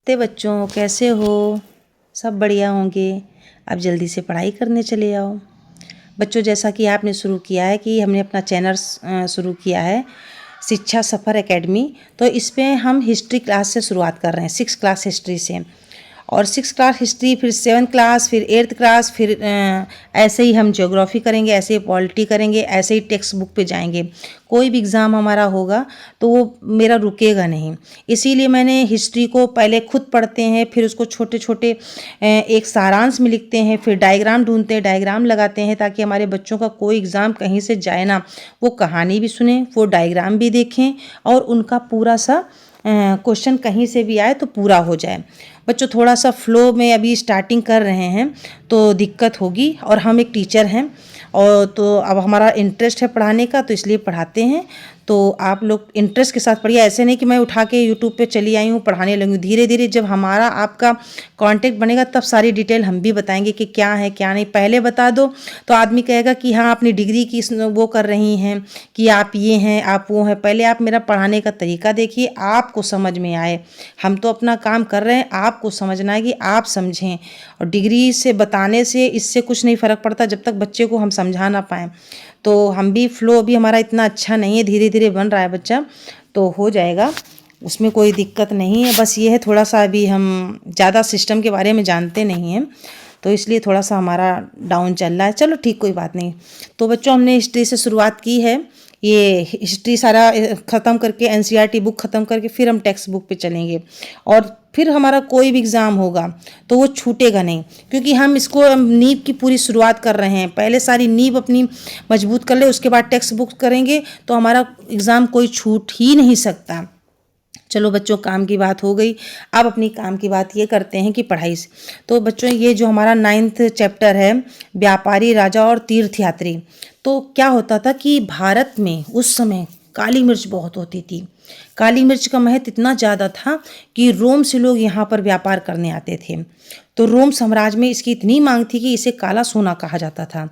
ते बच्चों कैसे हो? सब बढ़िया होंगे। अब जल्दी से पढ़ाई करने चले आओ। बच्चों जैसा कि आपने शुरू किया है कि हमने अपना चैनल शुरू किया है शिक्षा सफ़र एकेडमी। तो इस पे हम हिस्ट्री क्लास से शुरुआत कर रहे हैं, 6 क्लास हिस्ट्री से। और 6 क्लास हिस्ट्री, फिर 7th क्लास, फिर 8th क्लास, फिर ऐसे ही हम ज्योग्राफी करेंगे, ऐसे ही पॉलिटी करेंगे, ऐसे ही टेक्स्ट बुक पे जाएंगे। कोई भी एग्ज़ाम हमारा होगा तो वो मेरा रुकेगा नहीं। इसीलिए मैंने हिस्ट्री को पहले खुद पढ़ते हैं, फिर उसको छोटे छोटे एक सारांश में लिखते हैं, फिर डायग्राम ढूंढते हैं, डायग्राम लगाते हैं, ताकि हमारे बच्चों का कोई एग्ज़ाम कहीं से जाए ना। वो कहानी भी सुने, वो डायग्राम भी देखें और उनका पूरा सा क्वेश्चन कहीं से भी आए तो पूरा हो जाए। बच्चों थोड़ा सा फ्लो में अभी स्टार्टिंग कर रहे हैं तो दिक्कत होगी, और हम एक टीचर हैं और तो अब हमारा इंटरेस्ट है पढ़ाने का, तो इसलिए पढ़ाते हैं। तो आप लोग इंटरेस्ट के साथ पढ़िए। ऐसे नहीं कि मैं उठा के यूट्यूब पे चली आई हूँ पढ़ाने लगी। धीरे धीरे जब हमारा आपका कांटेक्ट बनेगा तब सारी डिटेल हम भी बताएंगे कि क्या है क्या नहीं। पहले बता दो तो आदमी कहेगा कि हाँ अपनी डिग्री की वो कर रही हैं कि आप ये हैं आप वो हैं। पहले आप मेरा पढ़ाने का तरीका देखिए, आपको समझ में आए। हम तो अपना काम कर रहे हैं, आपको समझना है कि आप समझें। और डिग्री से बताने से इससे कुछ नहीं फ़र्क पड़ता जब तक बच्चे को हम समझा ना पाएँ। तो हम भी फ्लो अभी हमारा इतना अच्छा नहीं है, धीरे धीरे बन रहा है बच्चा, तो हो जाएगा, उसमें कोई दिक्कत नहीं है। बस ये है थोड़ा सा अभी हम ज़्यादा सिस्टम के बारे में जानते नहीं हैं, तो इसलिए थोड़ा सा हमारा डाउन चल रहा है। चलो ठीक, कोई बात नहीं। तो बच्चों हमने हिस्ट्री से शुरुआत की है। ये हिस्ट्री सारा ख़त्म करके एनसीईआरटी बुक ख़त्म करके फिर हम टेक्स्ट बुक पे चलेंगे, और फिर हमारा कोई भी एग्ज़ाम होगा तो वो छूटेगा नहीं, क्योंकि हम इसको नींव की पूरी शुरुआत कर रहे हैं। पहले सारी नींव अपनी मजबूत कर ले, उसके बाद टेक्स्ट बुक करेंगे तो हमारा एग्ज़ाम कोई छूट ही नहीं सकता। चलो बच्चों, काम की बात हो गई। अब अपनी काम की बात ये करते हैं कि पढ़ाई से। तो बच्चों ये जो हमारा 9th चैप्टर है, व्यापारी, राजा और तीर्थयात्री। तो क्या होता था कि भारत में उस समय काली मिर्च बहुत होती थी। काली मिर्च का महत्व इतना ज़्यादा था कि रोम से लोग यहाँ पर व्यापार करने आते थे। तो रोम साम्राज्य में इसकी इतनी मांग थी कि इसे काला सोना कहा जाता था।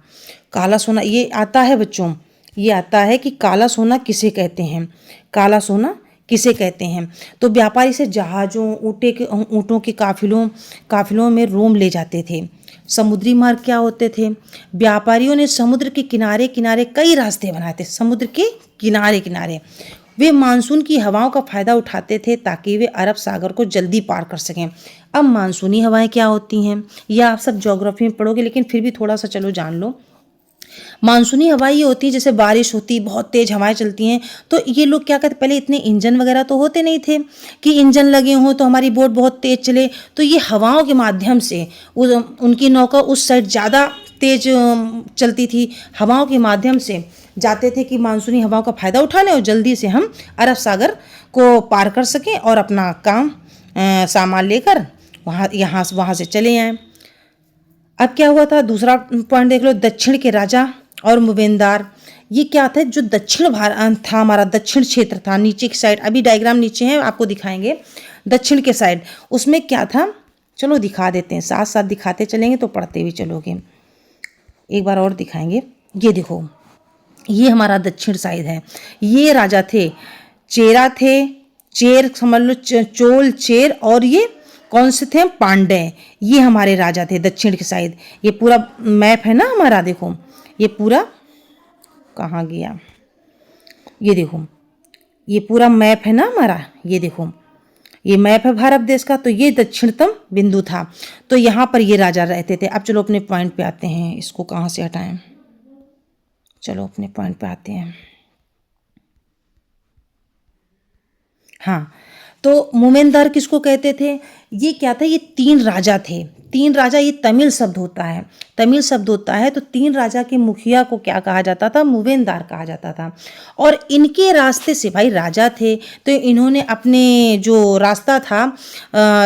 काला सोना ये आता है बच्चों, ये आता है कि काला सोना किसे कहते हैं, काला सोना किसे कहते हैं। तो व्यापारी से जहाज़ों, ऊँटों के काफिलों में रोम ले जाते थे। समुद्री मार्ग क्या होते थे? व्यापारियों ने समुद्र के किनारे किनारे कई रास्ते बनाए थे। समुद्र के किनारे किनारे वे मानसून की हवाओं का फ़ायदा उठाते थे ताकि वे अरब सागर को जल्दी पार कर सकें। अब मानसूनी हवाएं क्या होती हैं, यह आप सब ज्योग्राफी में पढ़ोगे, लेकिन फिर भी थोड़ा सा चलो जान लो। मानसूनी हवाएं ये होती है, जैसे बारिश होती, बहुत तेज़ हवाएं चलती हैं, तो ये लोग क्या कहते, पहले इतने इंजन वगैरह तो होते नहीं थे कि इंजन लगे हों तो हमारी बोट बहुत तेज़ चले। तो ये हवाओं के माध्यम से उनकी नौका उस साइड ज़्यादा तेज़ चलती थी। हवाओं के माध्यम से जाते थे कि मानसूनी हवाओं का फ़ायदा उठा लें और जल्दी से हम अरब सागर को पार कर सकें और अपना काम सामान लेकर वहाँ से चले आएँ। अब क्या हुआ था, दूसरा पॉइंट देख लो, दक्षिण के राजा और मुवेंदार। ये क्या था, जो दक्षिण भारत था, हमारा दक्षिण क्षेत्र था, नीचे की साइड, अभी डायग्राम नीचे है आपको दिखाएंगे, दक्षिण के साइड उसमें क्या था, चलो दिखा देते हैं, साथ साथ दिखाते चलेंगे तो पढ़ते भी चलोगे। एक बार और दिखाएंगे, ये देखो, ये हमारा दक्षिण साइड है। ये राजा थे, चेरा थे, चेर समझ लो, चोल, चेर, और ये कौन से थे, पांडे। ये हमारे राजा थे दक्षिण की साइड। ये पूरा मैप है ना हमारा, देखो ये पूरा कहाँ गया, ये देखो ये पूरा मैप है ना हमारा, ये देखो ये मैप है भारत देश का। तो ये दक्षिणतम बिंदु था, तो यहाँ पर ये राजा रहते थे। अब चलो अपने पॉइंट पे आते हैं, इसको कहाँ से हटाएं, चलो अपने पॉइंट पे आते हैं। हाँ, तो मोमेनदार किसको कहते थे, ये क्या था, ये 3 राजा थे। 3 राजा, ये तमिल शब्द होता है, तमिल शब्द होता है। तो 3 राजा के मुखिया को क्या कहा जाता था, मुवेनदार कहा जाता था। और इनके रास्ते से, भाई राजा थे तो इन्होंने अपने जो रास्ता था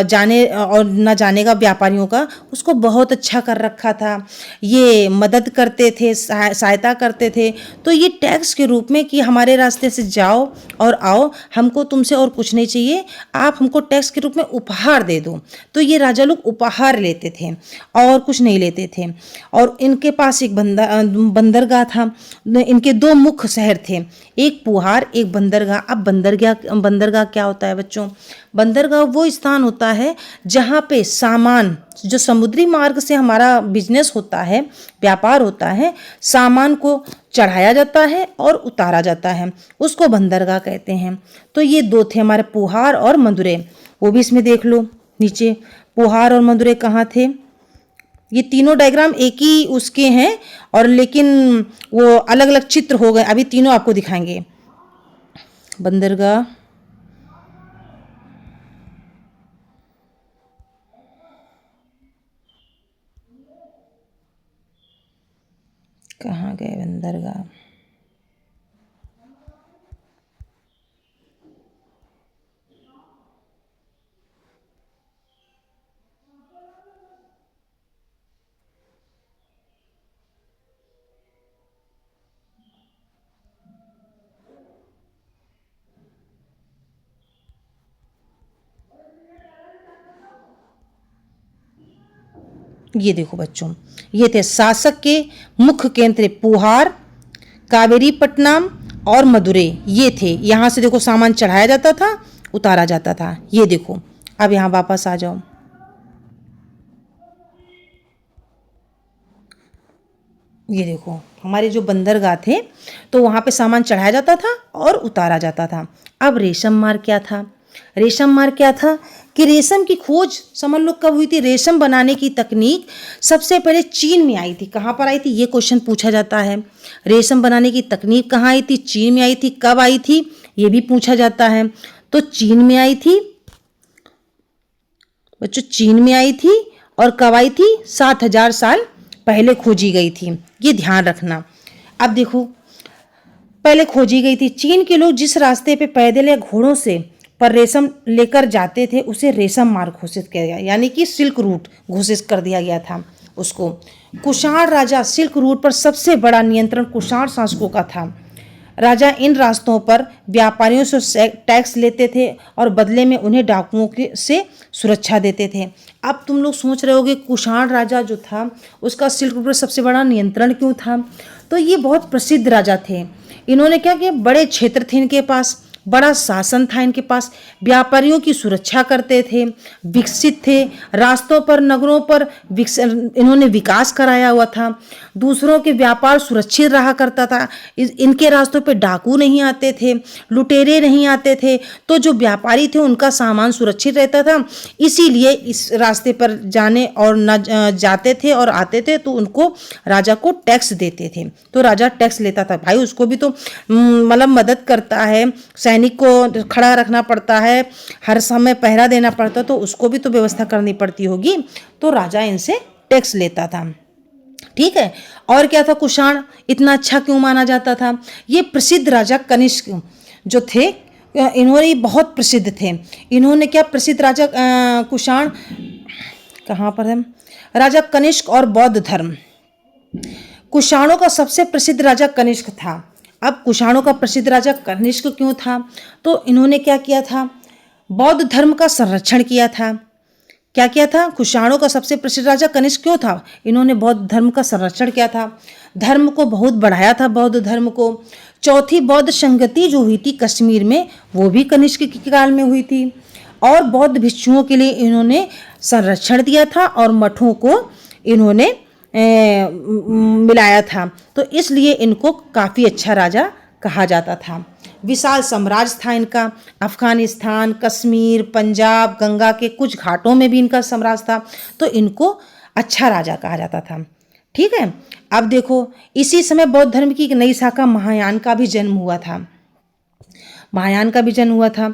जाने और न जाने का व्यापारियों का, उसको बहुत अच्छा कर रखा था। ये मदद करते थे, सहायता करते थे। तो ये टैक्स के रूप में कि हमारे रास्ते से जाओ और आओ, हमको तुमसे और कुछ नहीं चाहिए, आप हमको टैक्स के रूप में उपहार दे दे दो। तो ये राजा लोग उपहार लेते थे और कुछ नहीं लेते थे। और इनके पास एक बंदरगाह था। इनके दो मुख्य शहर थे, एक पुहार, एक बंदरगाह। अब बंदरगाह क्या होता है बच्चों? बंदरगाह वो स्थान होता है जहाँ पे सामान, जो समुद्री मार्ग से हमारा बिजनेस होता है, व्यापार होता है, सामान को चढ़ाया जाता है और उतारा जाता है, उसको बंदरगाह कहते हैं। तो ये दो थे हमारे, पुहार और मदुरै। वो भी इसमें देख लो नीचे, पुहार और मदुरै कहाँ थे। ये तीनों डायग्राम एक ही उसके हैं और लेकिन वो अलग अलग चित्र हो गए। अभी तीनों आपको दिखाएंगे। बंदरगाह, कहाँ गए बंदरगाह? ये देखो बच्चों, ये थे शासक के मुख्य केंद्र, पुहार, कावेरीपट्टनम और मदुरै। ये थे, यहाँ से देखो सामान चढ़ाया जाता था, उतारा जाता था। ये देखो, अब यहाँ वापस आ जाओ। ये देखो हमारे जो बंदरगाह थे, तो वहाँ पे सामान चढ़ाया जाता था और उतारा जाता था। अब रेशम मार्ग क्या था? रेशम मार्ग क्या था कि रेशम की खोज समझ लो कब हुई थी? रेशम बनाने की तकनीक सबसे पहले चीन में आई थी। कहाँ पर आई थी? ये क्वेश्चन पूछा जाता है। रेशम बनाने की तकनीक कहाँ आई थी? चीन में आई थी। कब आई थी? ये भी पूछा जाता है। तो चीन में आई थी बच्चों, चीन में आई थी। और कब आई थी? 7000 साल पहले खोजी गई थी, ये ध्यान रखना। अब देखो, पहले खोजी गई थी। चीन के लोग जिस रास्ते पे पैदल या घोड़ों से पर रेशम लेकर जाते थे, उसे रेशम मार्ग घोषित किया गया, यानी कि सिल्क रूट घोषित कर दिया गया था उसको। कुषाण राजा, सिल्क रूट पर सबसे बड़ा नियंत्रण कुषाण शासकों का था। राजा इन रास्तों पर व्यापारियों से टैक्स लेते थे और बदले में उन्हें डाकुओं के से सुरक्षा देते थे। अब तुम लोग सोच रहे होगे कुषाण राजा जो था उसका सिल्क रूट पर सबसे बड़ा नियंत्रण क्यों था? तो ये बहुत प्रसिद्ध राजा थे। इन्होंने क्या किया? बड़े क्षेत्र थे इनके पास, बड़ा शासन था इनके पास, व्यापारियों की सुरक्षा करते थे, विकसित थे, रास्तों पर, नगरों पर इन्होंने विकास कराया हुआ था, दूसरों के व्यापार सुरक्षित रहा करता था। इनके रास्तों पे डाकू नहीं आते थे, लुटेरे नहीं आते थे, तो जो व्यापारी थे उनका सामान सुरक्षित रहता था। इसीलिए इस रास्ते पर जाने और न जाते थे और आते थे तो उनको राजा को टैक्स देते थे। तो राजा टैक्स लेता था, भाई उसको भी तो मतलब मदद करता है, सैनिक को खड़ा रखना पड़ता है, हर समय पहरा देना पड़ता, तो उसको भी तो व्यवस्था करनी पड़ती होगी। तो राजा इनसे टैक्स लेता था। ठीक है। और क्या था? कुषाण इतना अच्छा क्यों माना जाता था? ये प्रसिद्ध राजा कनिष्क जो थे, इन्होंने बहुत प्रसिद्ध थे। इन्होंने क्या? प्रसिद्ध राजा कुषाण कहाँ पर है? राजा कनिष्क और बौद्ध धर्म। कुषाणों का सबसे प्रसिद्ध राजा कनिष्क था। अब कुषाणों का प्रसिद्ध राजा कनिष्क क्यों था? तो इन्होंने क्या किया था? बौद्ध धर्म का संरक्षण किया था। क्या किया था? कुषाणों का सबसे प्रसिद्ध राजा कनिष्क क्यों था? इन्होंने बौद्ध धर्म का संरक्षण किया था, धर्म को बहुत बढ़ाया था, बौद्ध धर्म को। चौथी बौद्ध संगति जो हुई थी कश्मीर में, वो भी कनिष्क के काल में हुई थी। और बौद्ध भिक्षुओं के लिए इन्होंने संरक्षण दिया था और मठों को इन्होंने मिलाया था। तो इसलिए इनको काफ़ी अच्छा राजा कहा जाता था। विशाल साम्राज्य था इनका, अफगानिस्तान, कश्मीर, पंजाब, गंगा के कुछ घाटों में भी इनका साम्राज्य था। तो इनको अच्छा राजा कहा जाता था। ठीक है। अब देखो, इसी समय बौद्ध धर्म की एक नई शाखा महायान का भी जन्म हुआ था। महायान का भी जन्म हुआ था।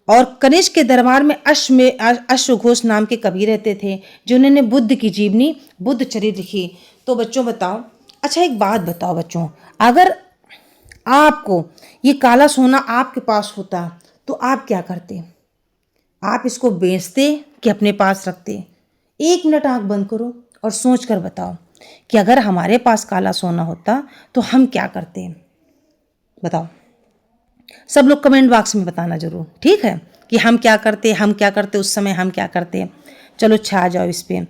और कनिष्क के दरबार में अश्वघोष नाम के कवि रहते थे, जिन्होंने बुद्ध की जीवनी, बुद्ध चरित्र लिखी। तो बच्चों बताओ, अच्छा एक बात बताओ बच्चों, अगर आपको ये काला सोना आपके पास होता तो आप क्या करते? आप इसको बेचते कि अपने पास रखते? 1 मिनट आंख बंद करो और सोच कर बताओ कि अगर हमारे पास काला सोना होता तो हम क्या करते? बताओ। सब लोग कमेंट बॉक्स में बताना जरूर। ठीक है। कि हम क्या करते उस समय हम क्या करते। चलो छा जाओ इस पे।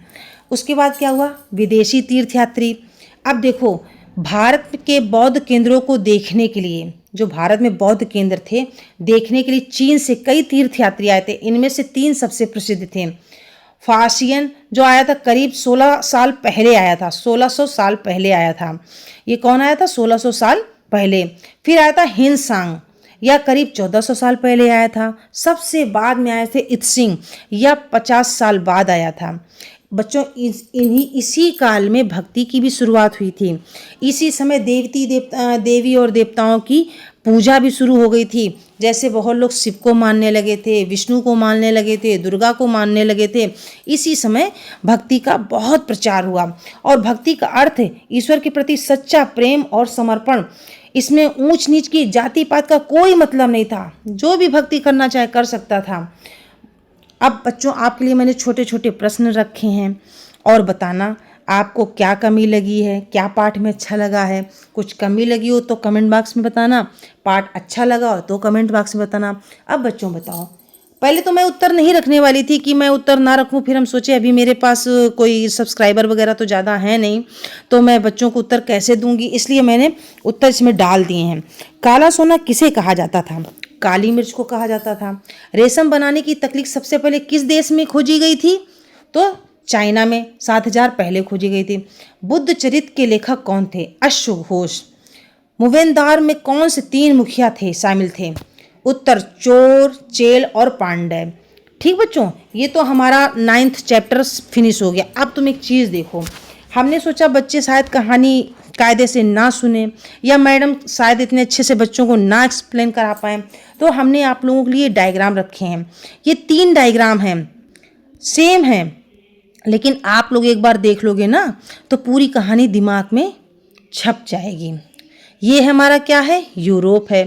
उसके बाद क्या हुआ, विदेशी तीर्थयात्री। अब देखो, भारत के बौद्ध केंद्रों को देखने के लिए, जो भारत में बौद्ध केंद्र थे, देखने के लिए चीन से कई तीर्थयात्री आए थे। इनमें से 3 सबसे प्रसिद्ध थे। फासियन जो आया था करीब 16 साल पहले आया था, 1600 साल पहले आया था। ये कौन आया था? 1600 साल पहले। फिर आया था हिनसांग, या करीब 1400 साल पहले आया था। सबसे बाद में आए थे इत्सिंग, या 50 साल बाद आया था। बच्चों, इसी काल में भक्ति की भी शुरुआत हुई थी। इसी समय देवी और देवताओं की पूजा भी शुरू हो गई थी। जैसे बहुत लोग शिव को मानने लगे थे, विष्णु को मानने लगे थे, दुर्गा को मानने लगे थे। इसी समय भक्ति का बहुत प्रचार हुआ। और भक्ति का अर्थ ईश्वर के प्रति सच्चा प्रेम और समर्पण। इसमें ऊंच नीच की, जाति पात का कोई मतलब नहीं था। जो भी भक्ति करना चाहे कर सकता था। अब बच्चों, आपके लिए मैंने छोटे छोटे प्रश्न रखे हैं, और बताना आपको क्या कमी लगी है, क्या पाठ में अच्छा लगा है। कुछ कमी लगी हो तो कमेंट बॉक्स में बताना, पाठ अच्छा लगा हो तो कमेंट बॉक्स में बताना। अब बच्चों बताओ, पहले तो मैं उत्तर नहीं रखने वाली थी कि मैं उत्तर ना रखूं, फिर हम सोचे अभी मेरे पास कोई सब्सक्राइबर वगैरह तो ज़्यादा है नहीं, तो मैं बच्चों को उत्तर कैसे दूंगी, इसलिए मैंने उत्तर इसमें डाल दिए हैं। काला सोना किसे कहा जाता था? काली मिर्च को कहा जाता था। रेशम बनाने की तकनीक सबसे पहले किस देश में खोजी गई थी? तो चाइना में 7000 पहले खोजी गई थी। बुद्ध चरित्र के लेखक कौन थे? अश्वघोष। मूवेंदार में कौन से 3 मुखिया थे शामिल थे? उत्तर चोर, चेल और पांड्य। ठीक बच्चों, ये तो हमारा 9th चैप्टर फिनिश हो गया। अब तुम एक चीज़ देखो, हमने सोचा बच्चे शायद कहानी कायदे से ना सुने, या मैडम शायद इतने अच्छे से बच्चों को ना एक्सप्लेन करा पाएँ, तो हमने आप लोगों के लिए डायग्राम रखे हैं। ये 3 डायग्राम हैं, सेम हैं, लेकिन आप लोग एक बार देख लोगे ना तो पूरी कहानी दिमाग में छप जाएगी। ये हमारा क्या है? यूरोप है।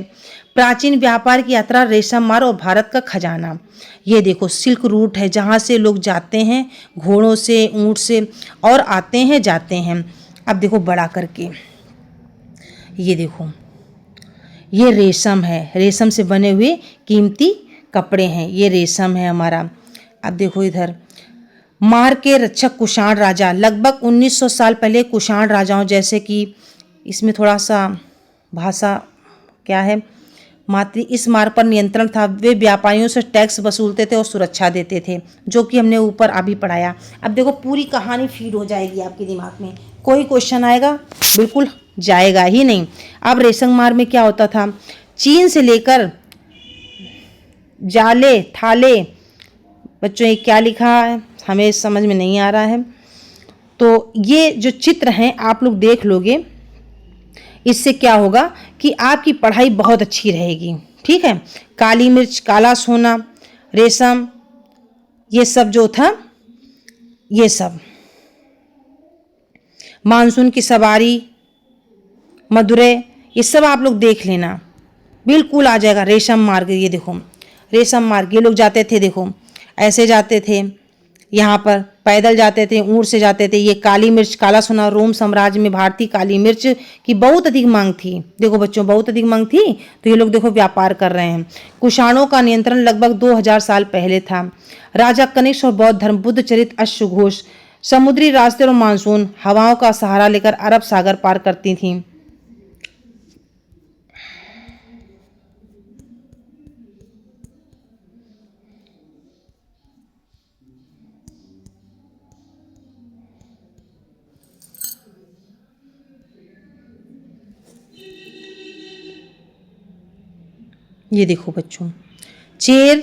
प्राचीन व्यापार की यात्रा, रेशम मार्ग और भारत का खजाना। ये देखो सिल्क रूट है, जहाँ से लोग जाते हैं घोड़ों से, ऊँट से, और आते हैं जाते हैं। अब देखो बड़ा करके, ये देखो, ये रेशम है, रेशम से बने हुए कीमती कपड़े हैं, ये रेशम है हमारा। अब देखो इधर, मार के रक्षक कुषाण राजा, लगभग 1900 साल पहले कुषाण राजाओं, जैसे कि इसमें थोड़ा सा भाषा क्या है, मातृ, इस मार्ग पर नियंत्रण था। वे व्यापारियों से टैक्स वसूलते थे और सुरक्षा देते थे, जो कि हमने ऊपर अभी पढ़ाया। अब देखो पूरी कहानी फीड हो जाएगी आपके दिमाग में, कोई क्वेश्चन आएगा? बिल्कुल जाएगा ही नहीं। अब रेशम मार्ग में क्या होता था? चीन से लेकर जाले, थाले, बच्चों ये क्या लिखा है हमें समझ में नहीं आ रहा है, तो ये जो चित्र हैं आप लोग देख लोगे, इससे क्या होगा कि आपकी पढ़ाई बहुत अच्छी रहेगी। ठीक है, काली मिर्च, काला सोना, रेशम, ये सब जो था, ये सब, मानसून की सवारी, मदुरै, ये सब आप लोग देख लेना, बिल्कुल आ जाएगा। रेशम मार्ग, ये देखो रेशम मार्ग, ये लोग जाते थे, देखो ऐसे जाते थे, यहाँ पर पैदल जाते थे, ऊँट से जाते थे। ये काली मिर्च, काला सोना, रोम साम्राज्य में भारतीय काली मिर्च की बहुत अधिक मांग थी। देखो बच्चों बहुत अधिक मांग थी, तो ये लोग देखो व्यापार कर रहे हैं। कुषाणों का नियंत्रण लगभग 2000 साल पहले था। राजा कनिष्क और बौद्ध धर्म, बुद्ध चरित्र, अश्वघोष, समुद्री रास्ते और मानसून, हवाओं का सहारा लेकर अरब सागर पार करती थीं। ये देखो बच्चों, चेर,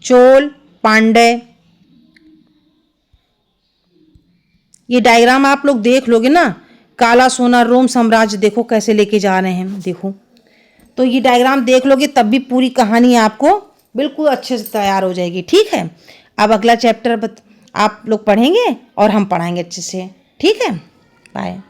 चोल, पांड्य, ये डायग्राम आप लोग देख लोगे ना। काला सोना, रोम साम्राज्य, देखो कैसे लेके जा रहे हैं, देखो, तो ये डायग्राम देख लोगे तब भी पूरी कहानी आपको बिल्कुल अच्छे से तैयार हो जाएगी। ठीक है, अब अगला चैप्टर आप लोग पढ़ेंगे और हम पढ़ाएंगे अच्छे से। ठीक है, बाय।